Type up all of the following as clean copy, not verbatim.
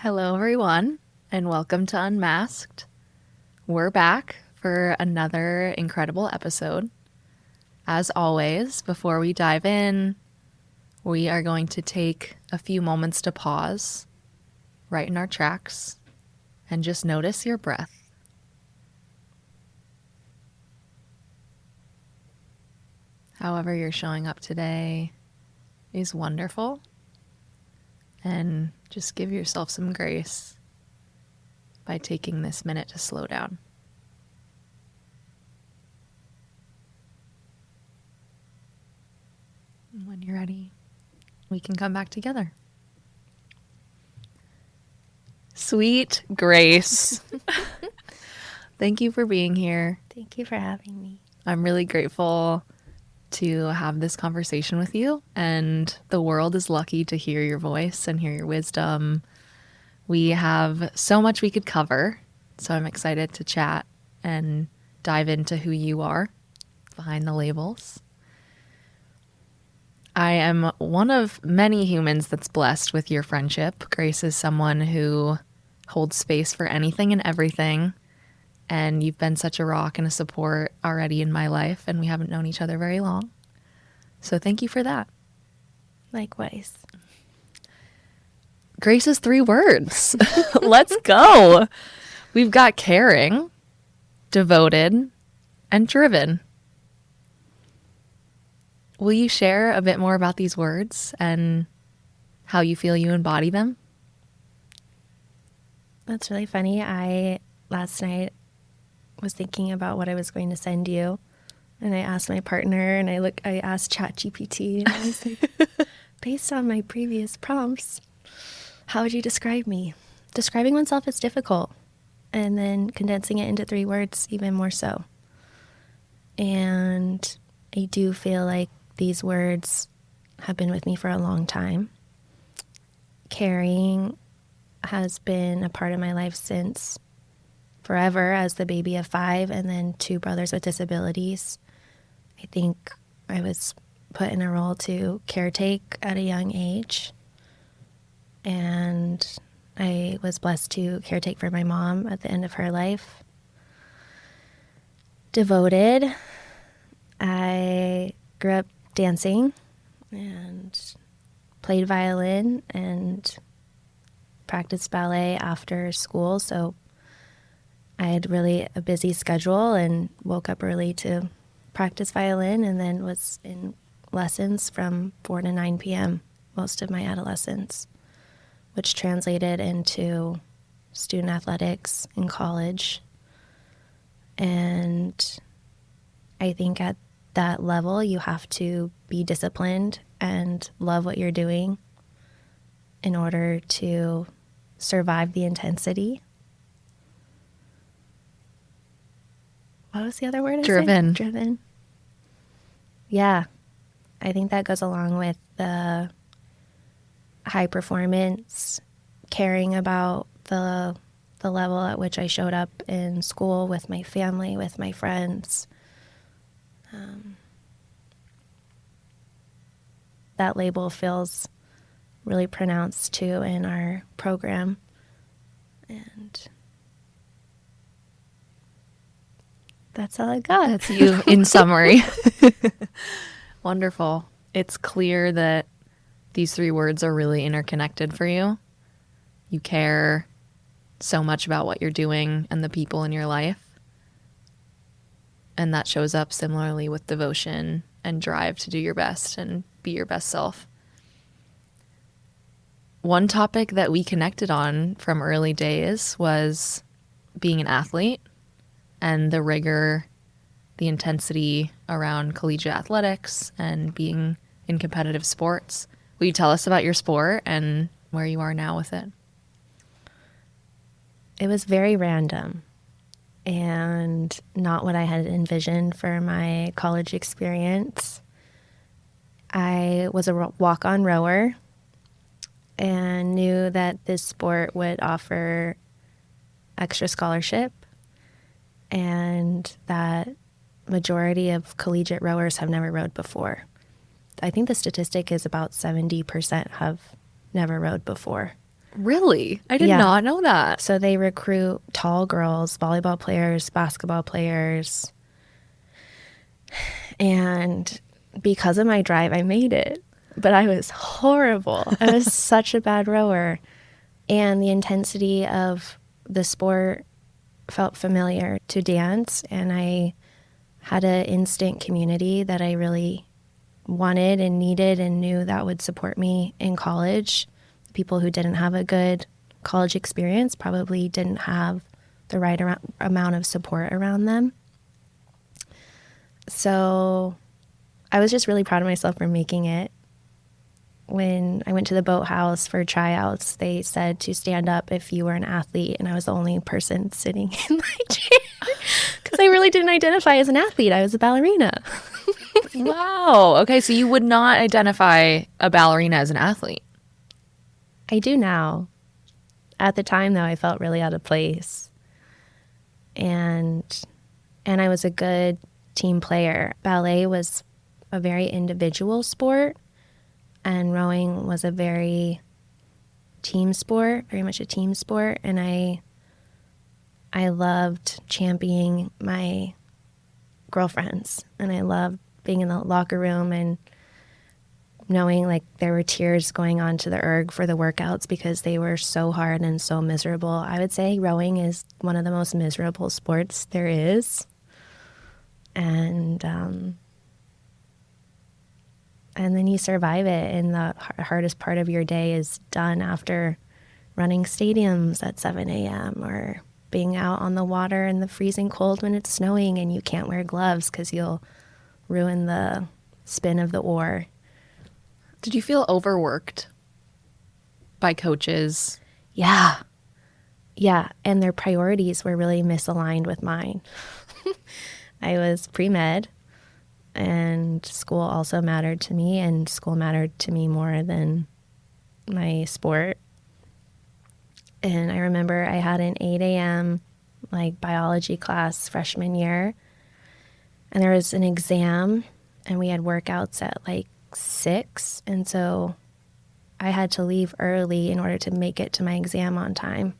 Hello, everyone, and welcome to Unmasked. We're back for another incredible episode. As always, before we dive in, we are going to take a few moments to pause right in our tracks and just notice your breath. However you're showing up today is wonderful, and just give yourself some grace by taking this minute to slow down. And when you're ready, we can come back together. Sweet Grace, thank you for being here. Thank you for having me. I'm really grateful to have this conversation with you, and the world is lucky to hear your voice and hear your wisdom. We have so much we could cover, so I'm excited to chat and dive into who you are behind the labels. I am one of many humans that's blessed with your friendship. Grace is someone who holds space for anything and everything, and you've been such a rock and a support already in my life, and we haven't known each other very long. So thank you for that. Likewise. Grace's 3 words. Let's go. We've got caring, devoted, and driven. Will you share a bit more about these words and how you feel you embody them? That's really funny. Last night was thinking about what I was going to send you, and I asked my partner, and I asked ChatGPT, and I was like, based on my previous prompts, how would you describe me? Describing oneself is difficult, and then condensing it into 3 words even more so. And I do feel like these words have been with me for a long time. Caring has been a part of my life since forever, as the baby of 5 and then 2 brothers with disabilities. I think I was put in a role to caretake at a young age, and I was blessed to caretake for my mom at the end of her life. Devoted. I grew up dancing and played violin and practiced ballet after school, so I had really a busy schedule and woke up early to practice violin, and then was in lessons from 4 to 9 p.m. most of my adolescence, which translated into student athletics in college. And I think at that level, you have to be disciplined and love what you're doing in order to survive the intensity. What was the other word I Driven. said? Driven. Yeah. I think that goes along with the high performance, caring about the level at which I showed up in school, with my family, with my friends. That label feels really pronounced too in our program. And that's all I got. That's you in summary. Wonderful. It's clear that these 3 words are really interconnected for you. You care so much about what you're doing and the people in your life. And that shows up similarly with devotion and drive to do your best and be your best self. One topic that we connected on from early days was being an athlete and the rigor, the intensity around collegiate athletics and being in competitive sports. Will you tell us about your sport and where you are now with it? It was very random and not what I had envisioned for my college experience. I was a walk-on rower and knew that this sport would offer extra scholarship, and that majority of collegiate rowers have never rowed before. I think the statistic is about 70% have never rowed before. Really? I did Yeah. not know that. So they recruit tall girls, volleyball players, basketball players. And because of my drive, I made it. But I was horrible. I was such a bad rower. And the intensity of the sport felt familiar to dance. And I had an instant community that I really wanted and needed and knew that would support me in college. People who didn't have a good college experience probably didn't have the right amount of support around them. So I was just really proud of myself for making it. When I went to the boathouse for tryouts, they said to stand up if you were an athlete, and I was the only person sitting in my chair because I really didn't identify as an athlete. I was a ballerina. Wow. Okay, so you would not identify a ballerina as an athlete. I do now. At the time, though, I felt really out of place. And I was a good team player. Ballet was a very individual sport, and rowing was a very team sport, very much a team sport. And I loved championing my girlfriends, and I loved being in the locker room and knowing like there were tears going on to the erg for the workouts because they were so hard and so miserable. I would say rowing is one of the most miserable sports there is. And then you survive it, and the hardest part of your day is done after running stadiums at 7 a.m. or being out on the water in the freezing cold when it's snowing and you can't wear gloves because you'll ruin the spin of the oar. Did you feel overworked by coaches? Yeah. Yeah. And their priorities were really misaligned with mine. I was pre-med, and school also mattered to me, and school mattered to me more than my sport. And I remember I had an 8 a.m. like biology class freshman year, and there was an exam, and we had workouts at like 6. And so I had to leave early in order to make it to my exam on time.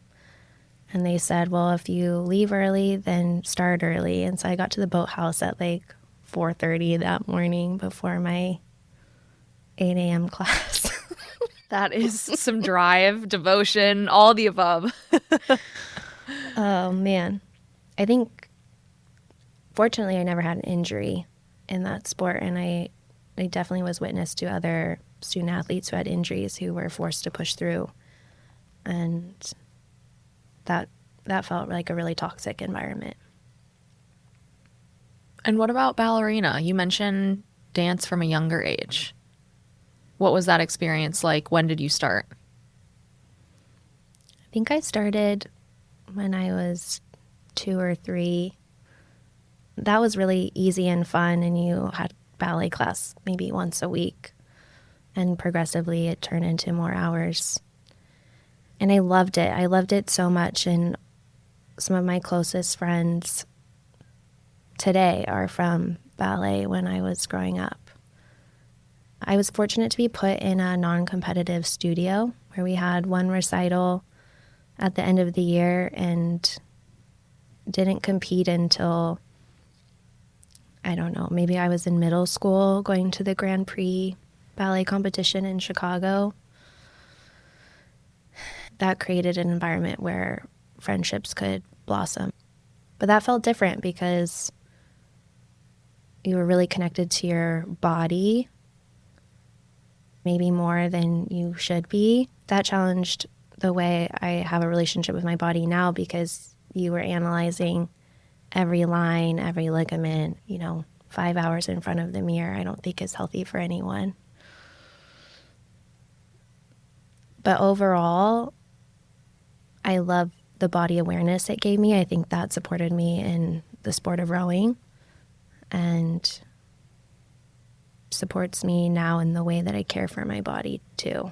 And they said, well, if you leave early, then start early. And so I got to the boathouse at like 4:30 that morning before my 8 a.m. class. That is some drive, devotion, all the above. Oh, man. I think, fortunately, I never had an injury in that sport. And I definitely was witness to other student athletes who had injuries who were forced to push through. And that felt like a really toxic environment. And what about ballerina? You mentioned dance from a younger age. What was that experience like? When did you start? I think I started when I was 2 or 3. That was really easy and fun, and you had ballet class maybe once a week. And progressively it turned into more hours. And I loved it. I loved it so much. And some of my closest friends today are from ballet when I was growing up. I was fortunate to be put in a non-competitive studio where we had one recital at the end of the year and didn't compete until, I don't know, maybe I was in middle school going to the Grand Prix ballet competition in Chicago. That created an environment where friendships could blossom. But that felt different because you were really connected to your body, maybe more than you should be. That challenged the way I have a relationship with my body now because you were analyzing every line, every ligament, 5 hours in front of the mirror. I don't think is healthy for anyone. But overall, I love the body awareness it gave me. I think that supported me in the sport of rowing and supports me now in the way that I care for my body too.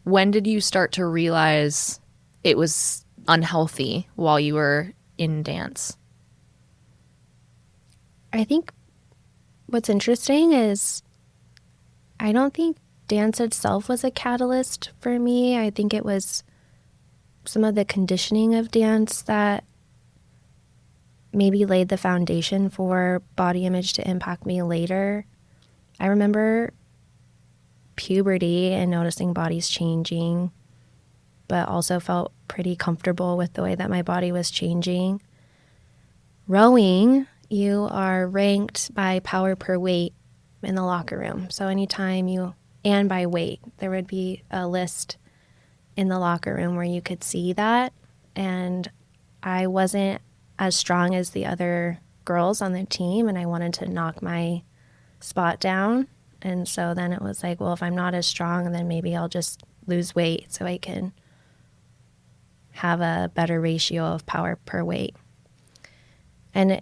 When did you start to realize it was unhealthy while you were in dance? I think what's interesting is I don't think dance itself was a catalyst for me. I think it was some of the conditioning of dance that maybe laid the foundation for body image to impact me later. I remember puberty and noticing bodies changing, but also felt pretty comfortable with the way that my body was changing. Rowing, you are ranked by power per weight in the locker room. So anytime you, and by weight, there would be a list in the locker room where you could see that. And I wasn't as strong as the other girls on the team, and I wanted to knock my spot down. And so then it was like, well, if I'm not as strong, then maybe I'll just lose weight so I can have a better ratio of power per weight. And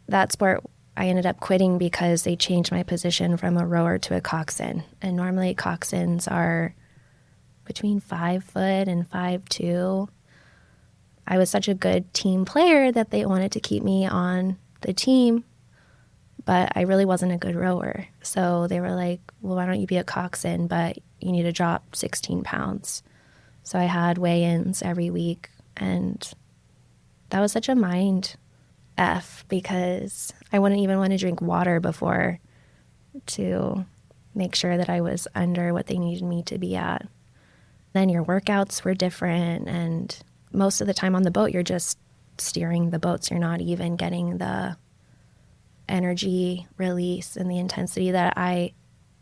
that sport, I ended up quitting because they changed my position from a rower to a coxswain. And normally coxswains are between 5 foot and 5'2". I was such a good team player that they wanted to keep me on the team, but I really wasn't a good rower. So they were like, well, why don't you be a coxswain, but you need to drop 16 pounds. So I had weigh-ins every week, and that was such a mind F because I wouldn't even want to drink water before to make sure that I was under what they needed me to be at. Then your workouts were different, and most of the time on the boat, you're just steering the boats. You're not even getting the energy release and the intensity that I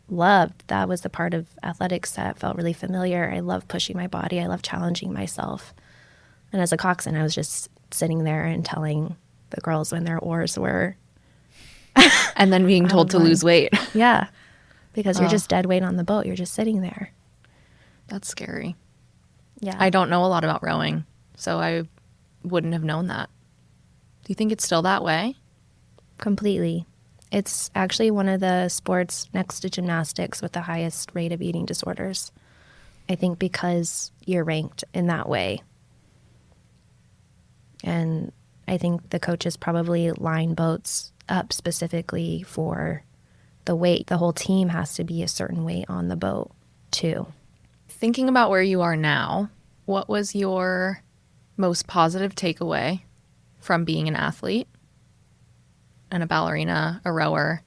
loved. That was the part of athletics that felt really familiar. I love pushing my body. I love challenging myself. And as a coxswain, I was just sitting there and telling the girls when their oars were. And then being told to lose weight. Yeah, because you're just dead weight on the boat. You're just sitting there. That's scary. Yeah. I don't know a lot about rowing, so I wouldn't have known that. Do you think it's still that way? Completely. It's actually one of the sports next to gymnastics with the highest rate of eating disorders. I think because you're ranked in that way. And I think the coaches probably line boats up specifically for the weight. The whole team has to be a certain weight on the boat, too. Thinking about where you are now, what was your most positive takeaway from being an athlete and a ballerina, a rower?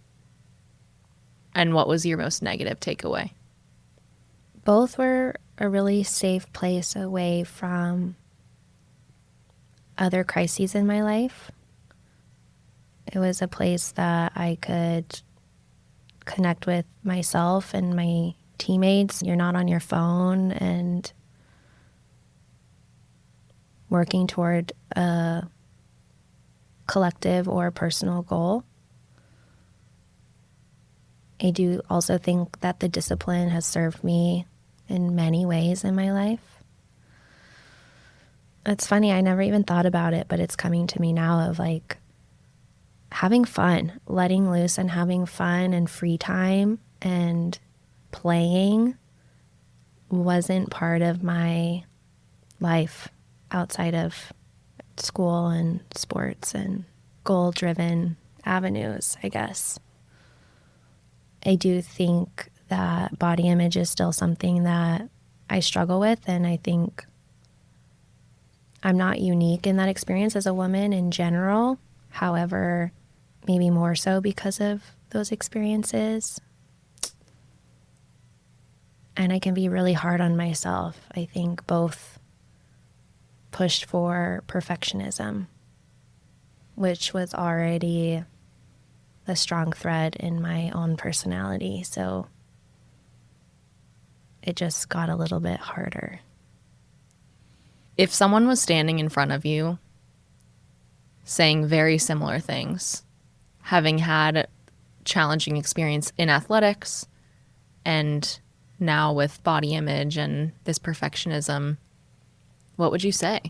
And what was your most negative takeaway? Both were a really safe place away from other crises in my life. It was a place that I could connect with myself and my teammates. You're not on your phone and working toward a collective or personal goal. I do also think that the discipline has served me in many ways in my life. It's funny, I never even thought about it, but it's coming to me now of like having fun, letting loose and having fun and free time and playing wasn't part of my life outside of school and sports and goal-driven avenues, I guess. I do think that body image is still something that I struggle with, and I think I'm not unique in that experience as a woman in general. However, maybe more so because of those experiences. And I can be really hard on myself. I think both pushed for perfectionism, which was already a strong thread in my own personality. So it just got a little bit harder. If someone was standing in front of you saying very similar things, having had challenging experience in athletics and now with body image and this perfectionism, what would you say?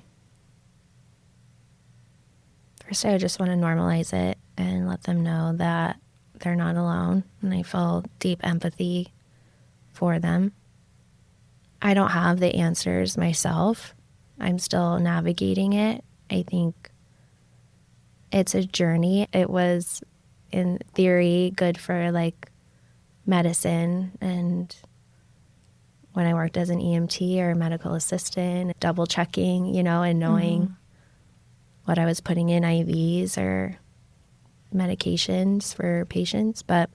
First, I just want to normalize it and let them know that they're not alone, and I feel deep empathy for them. I don't have the answers myself. I'm still navigating it. I think it's a journey. It was, in theory, good for like medicine, and when I worked as an EMT or a medical assistant, double checking, and knowing what I was putting in IVs or medications for patients. But,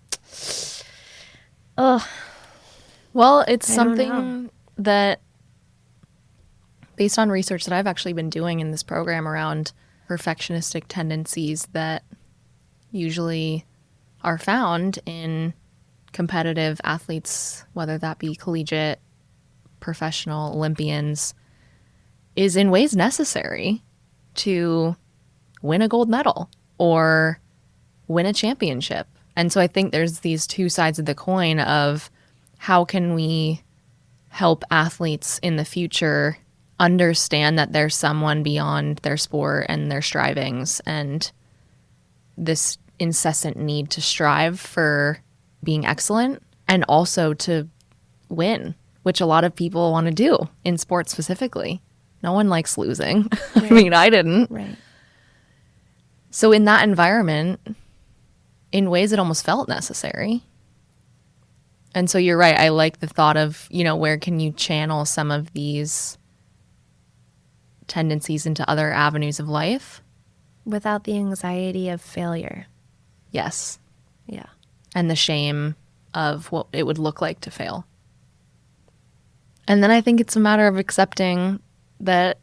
well, it's I don't know. something that, based on research that I've actually been doing in this program around perfectionistic tendencies that usually are found in competitive athletes, whether that be collegiate, professional, Olympians, is in ways necessary to win a gold medal or win a championship. And so I think there's these two sides of the coin of how can we help athletes in the future understand that there's someone beyond their sport and their strivings and this incessant need to strive for being excellent and also to win, which a lot of people want to do in sports specifically. No one likes losing. Right. I mean, I didn't. Right. So in that environment, in ways it almost felt necessary. And so you're right. I like the thought of, where can you channel some of these tendencies into other avenues of life? Without the anxiety of failure. Yes. Yeah. And the shame of what it would look like to fail. And then I think it's a matter of accepting that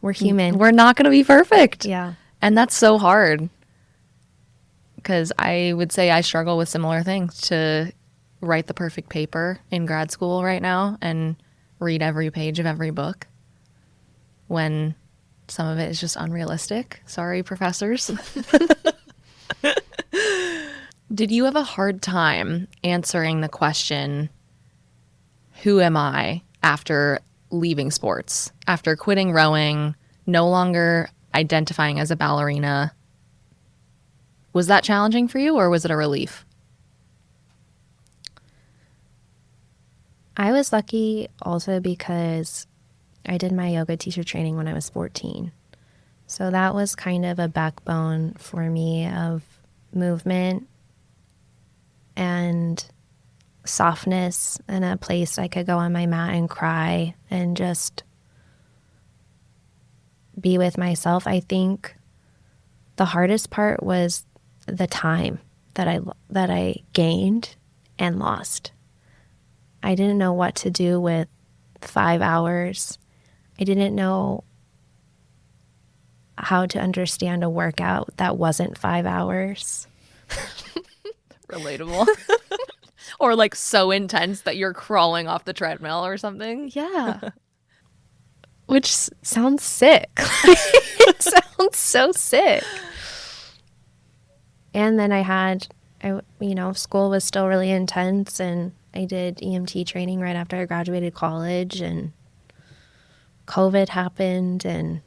We're human. we're not going to be perfect. Yeah. And that's so hard. Because I would say I struggle with similar things, to write the perfect paper in grad school right now and read every page of every book when some of it is just unrealistic. Sorry, professors. Did you have a hard time answering the question, who am I, after leaving sports, after quitting rowing, no longer identifying as a ballerina? Was that challenging for you, or was it a relief? I was lucky also because I did my yoga teacher training when I was 14. So that was kind of a backbone for me of movement and softness, and a place I could go on my mat and cry and just be with myself. I think the hardest part was the time that I gained and lost. I didn't know what to do with 5 hours. I didn't know how to understand a workout that wasn't 5 hours. Relatable. Or like so intense that you're crawling off the treadmill or something. Yeah. Which sounds sick. It sounds so sick. And then school was still really intense, and I did EMT training right after I graduated college, and COVID happened, and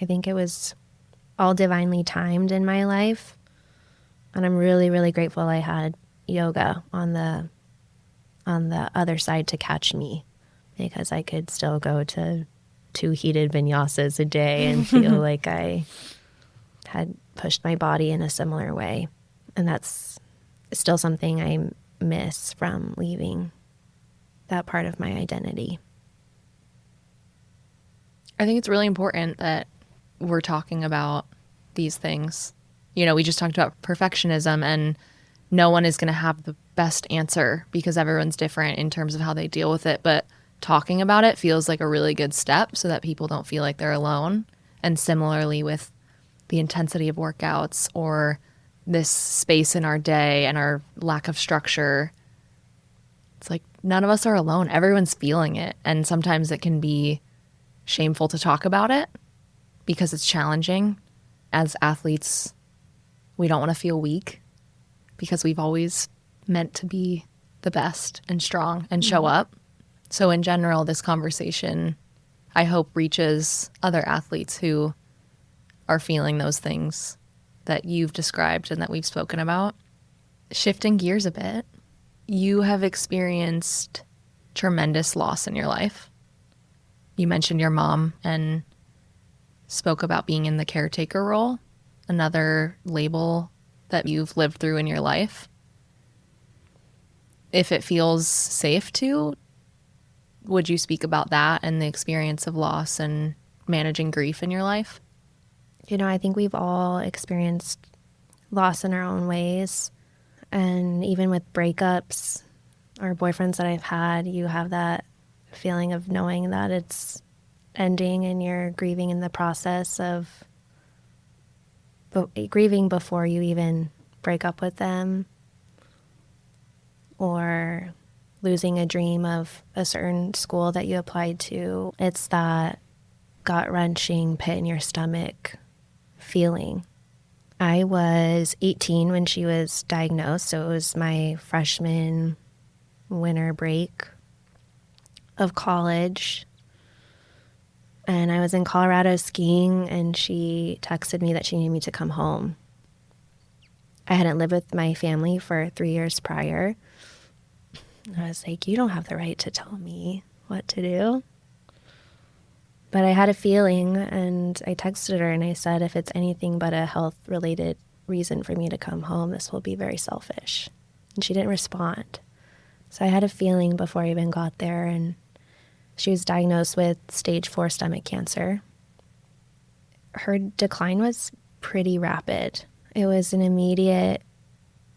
I think it was all divinely timed in my life. And I'm really, really grateful I had yoga on the other side to catch me, because I could still go to 2 heated vinyasas a day and feel like I had pushed my body in a similar way. And that's still something I miss from leaving that part of my identity. I think it's really important that we're talking about these things. We just talked about perfectionism, and no one is going to have the best answer because everyone's different in terms of how they deal with it. But talking about it feels like a really good step so that people don't feel like they're alone. And similarly with the intensity of workouts or this space in our day and our lack of structure, it's like none of us are alone. Everyone's feeling it. And sometimes it can be shameful to talk about it because it's challenging. As athletes, we don't want to feel weak because we've always meant to be the best and strong and show up. So in general, this conversation, I hope, reaches other athletes who are feeling those things that you've described and that we've spoken about. Shifting gears a bit, you have experienced tremendous loss in your life. You mentioned your mom and spoke about being in the caretaker role, another label that you've lived through in your life. if it feels safe to, would you speak about that and the experience of loss and managing grief in your life? I think we've all experienced loss in our own ways. And even with breakups or boyfriends that I've had, you have that feeling of knowing that it's ending and you're grieving in the process of grieving before you even break up with them, or losing a dream of a certain school that you applied to. It's that gut-wrenching pit in your stomach feeling. I was 18 when she was diagnosed, so it was my freshman winter break of college. And I was in Colorado skiing, and she texted me that she needed me to come home. I hadn't lived with my family for 3 years prior. I was like, you don't have the right to tell me what to do. But I had a feeling, and I texted her and I said, if it's anything but a health-related reason for me to come home, this will be very selfish. And she didn't respond. So I had a feeling before I even got there, and she was diagnosed with stage 4 stomach cancer. Her decline was pretty rapid. It was an immediate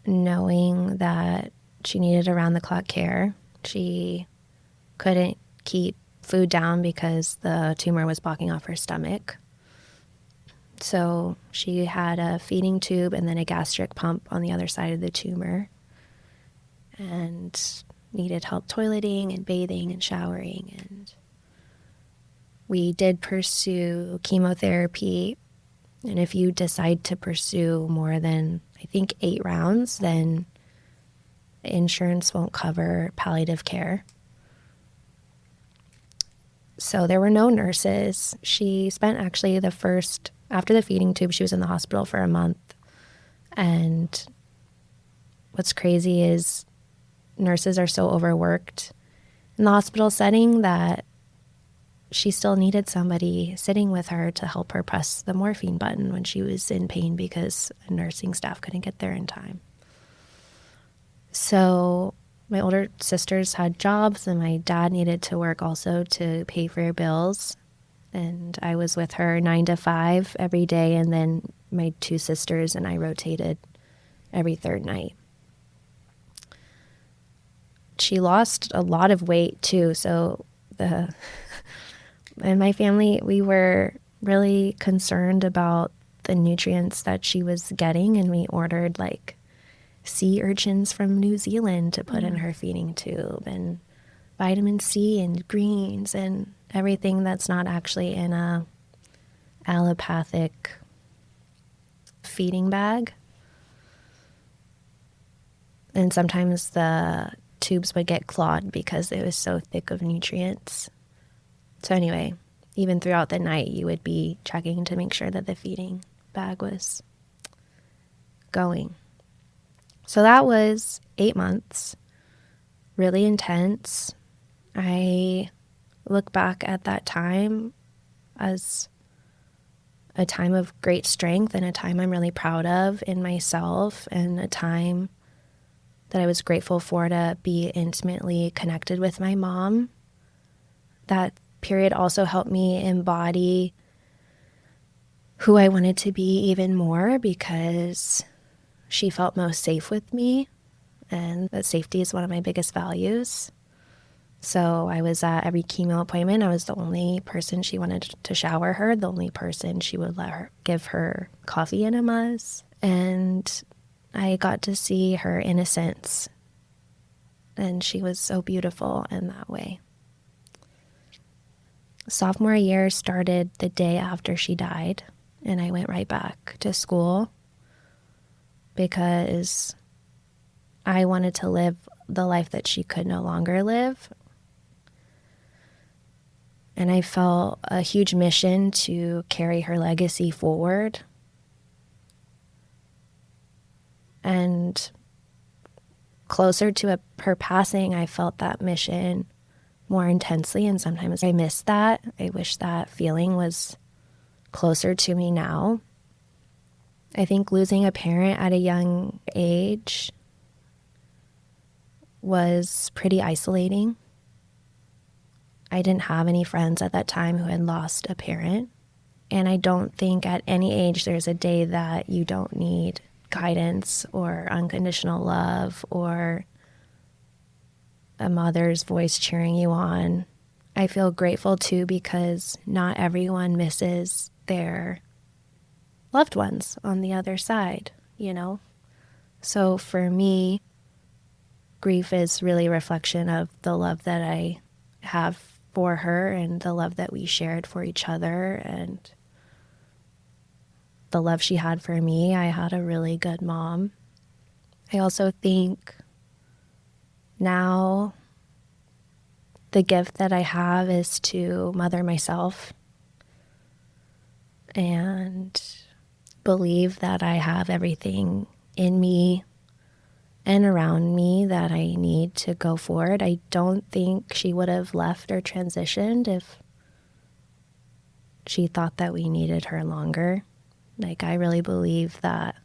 knowing that she needed around-the-clock care. She couldn't keep food down because the tumor was blocking off her stomach. So she had a feeding tube and then a gastric pump on the other side of the tumor, and needed help toileting and bathing and showering. And we did pursue chemotherapy. And if you decide to pursue more than, I think, 8 rounds, then insurance won't cover palliative care. So there were no nurses. She spent actually after the feeding tube, she was in the hospital for a month. And what's crazy is nurses are so overworked in the hospital setting that she still needed somebody sitting with her to help her press the morphine button when she was in pain because nursing staff couldn't get there in time. So my older sisters had jobs, and my dad needed to work also to pay for your bills. And I was with her 9 to 5 every day, and then my 2 sisters and I rotated every third night. She lost a lot of weight too, so in my family, we were really concerned about the nutrients that she was getting, and we ordered like sea urchins from New Zealand to put in her feeding tube, and vitamin C and greens and everything that's not actually in a allopathic feeding bag. And sometimes the tubes would get clogged because it was so thick of nutrients. So anyway, even throughout the night, you would be checking to make sure that the feeding bag was going. So that was 8 months, really intense. I look back at that time as a time of great strength, and a time I'm really proud of in myself, and a time that I was grateful for to be intimately connected with my mom. That period also helped me embody who I wanted to be even more, because she felt most safe with me, and that safety is one of my biggest values. So I was at every chemo appointment. I was the only person she wanted to shower her, the only person she would let her give her coffee enemas. And I got to see her innocence, and she was so beautiful in that way. Sophomore year started the day after she died, and I went right back to school because I wanted to live the life that she could no longer live. And I felt a huge mission to carry her legacy forward. And closer to her passing, I felt that mission more intensely, and sometimes I miss that. I wish that feeling was closer to me now. I think losing a parent at a young age was pretty isolating. I didn't have any friends at that time who had lost a parent. And I don't think at any age there's a day that you don't need guidance or unconditional love or a mother's voice cheering you on. I feel grateful too because not everyone misses their loved ones on the other side, you know? So for me, grief is really a reflection of the love that I have for her and the love that we shared for each other and the love she had for me. I had a really good mom. I also think now the gift that I have is to mother myself and believe that I have everything in me and around me that I need to go forward. I don't think she would have left or transitioned if she thought that we needed her longer. Like, I really believe that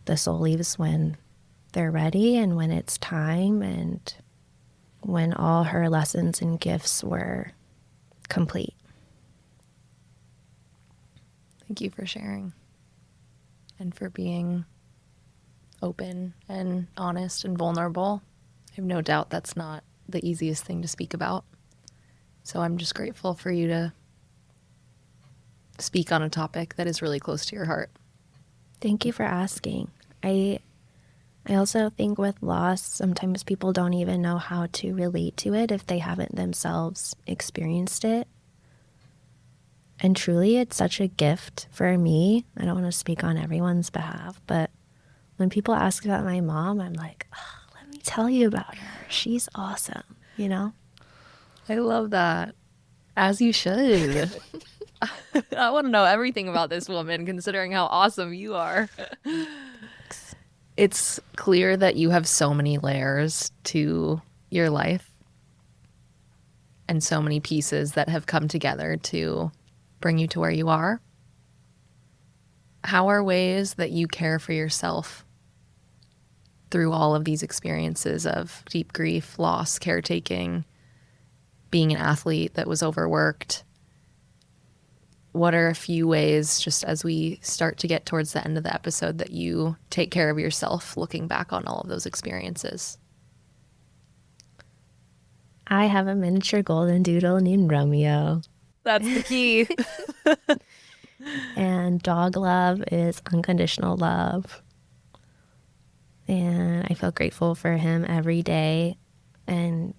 the soul leaves when they're ready and when it's time and when all her lessons and gifts were complete. Thank you for sharing and for being open and honest and vulnerable. I have no doubt that's not the easiest thing to speak about. So I'm just grateful for you to speak on a topic that is really close to your heart. Thank you for asking. I also think with loss, sometimes people don't even know how to relate to it if they haven't themselves experienced it. And truly, it's such a gift for me. I don't want to speak on everyone's behalf, but when people ask about my mom, I'm like, oh, let me tell you about her. She's awesome, you know? I love that. As you should. I want to know everything about this woman, considering how awesome you are. It's clear that you have so many layers to your life and so many pieces that have come together to bring you to where you are. How are ways that you care for yourself through all of these experiences of deep grief, loss, caretaking, being an athlete that was overworked? What are a few ways, just as we start to get towards the end of the episode, that you take care of yourself looking back on all of those experiences? I have a miniature golden doodle named Romeo. That's the key. And dog love is unconditional love. And I feel grateful for him every day. And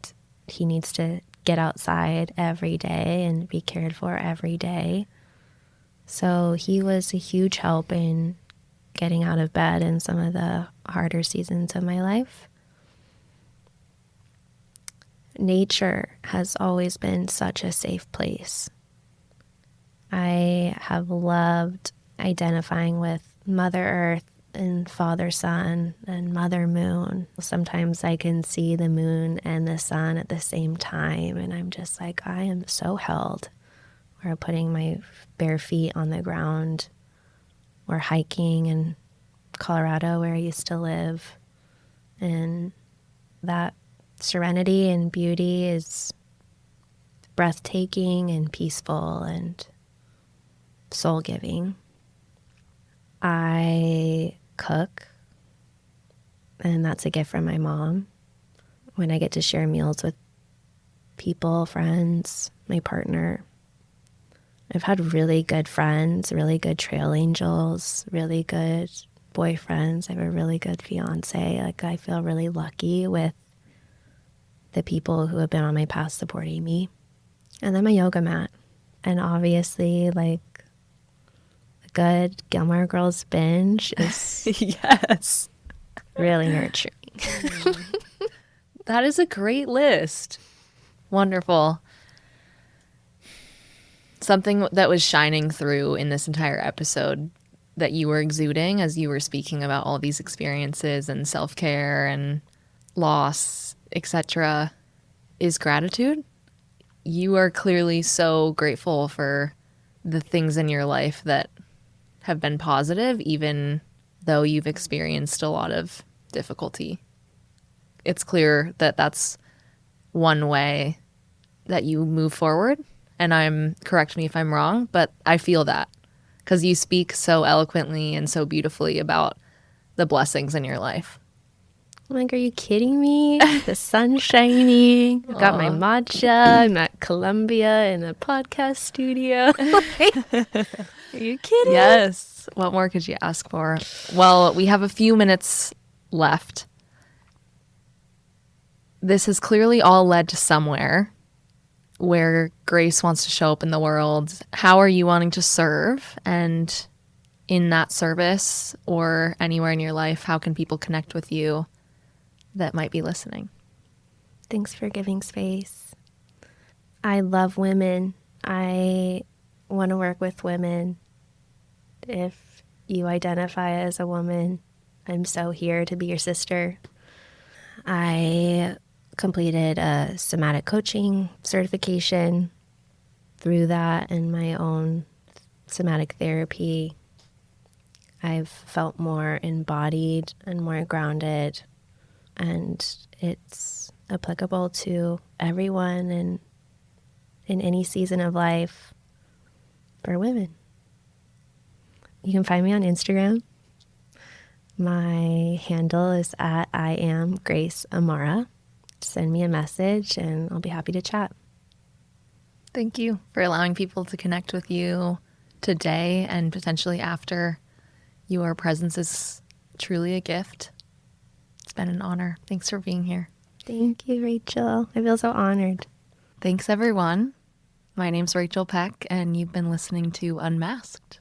he needs to get outside every day and be cared for every day. So he was a huge help in getting out of bed in some of the harder seasons of my life. Nature has always been such a safe place. I have loved identifying with Mother Earth and Father Sun and Mother Moon. Sometimes I can see the moon and the sun at the same time, and I'm just like, I am so held. Or putting my bare feet on the ground, or hiking in Colorado where I used to live. And that serenity and beauty is breathtaking and peaceful and soul-giving. I cook, and that's a gift from my mom. When I get to share meals with people, friends, my partner. I've had really good friends, really good trail angels, really good boyfriends. I have a really good fiance. Like, I feel really lucky with the people who have been on my path supporting me. And then my yoga mat. And obviously, like, a good Gilmore Girls binge is Yes. really nurturing. That is a great list. Wonderful. Something that was shining through in this entire episode that you were exuding as you were speaking about all these experiences and self-care and loss, etc., is gratitude. You are clearly so grateful for the things in your life that have been positive, even though you've experienced a lot of difficulty. It's clear that that's one way that you move forward. And correct me if I'm wrong, but I feel that because you speak so eloquently and so beautifully about the blessings in your life. I'm like, are you kidding me? The sun's shining. I've got my matcha. I'm at Columbia in a podcast studio. Are you kidding? Yes. What more could you ask for? Well, we have a few minutes left. This has clearly all led to somewhere where Grace wants to show up in the world. How are you wanting to serve? And in that service or anywhere in your life, how can people connect with you that might be listening? Thanks for giving space. I love women. I want to work with women. If you identify as a woman, I'm so here to be your sister. I completed a somatic coaching certification. Through that and my own somatic therapy, I've felt more embodied and more grounded, and it's applicable to everyone and in any season of life for women. You can find me on Instagram. My handle is at I am Grace Amara. Send me a message and I'll be happy to chat. Thank you for allowing people to connect with you today and potentially after. Your presence is truly a gift. It's been an honor. Thanks for being here. Thank you, Rachel. I feel so honored. Thanks, everyone. My name's Rachel Peck, and you've been listening to Unmasked.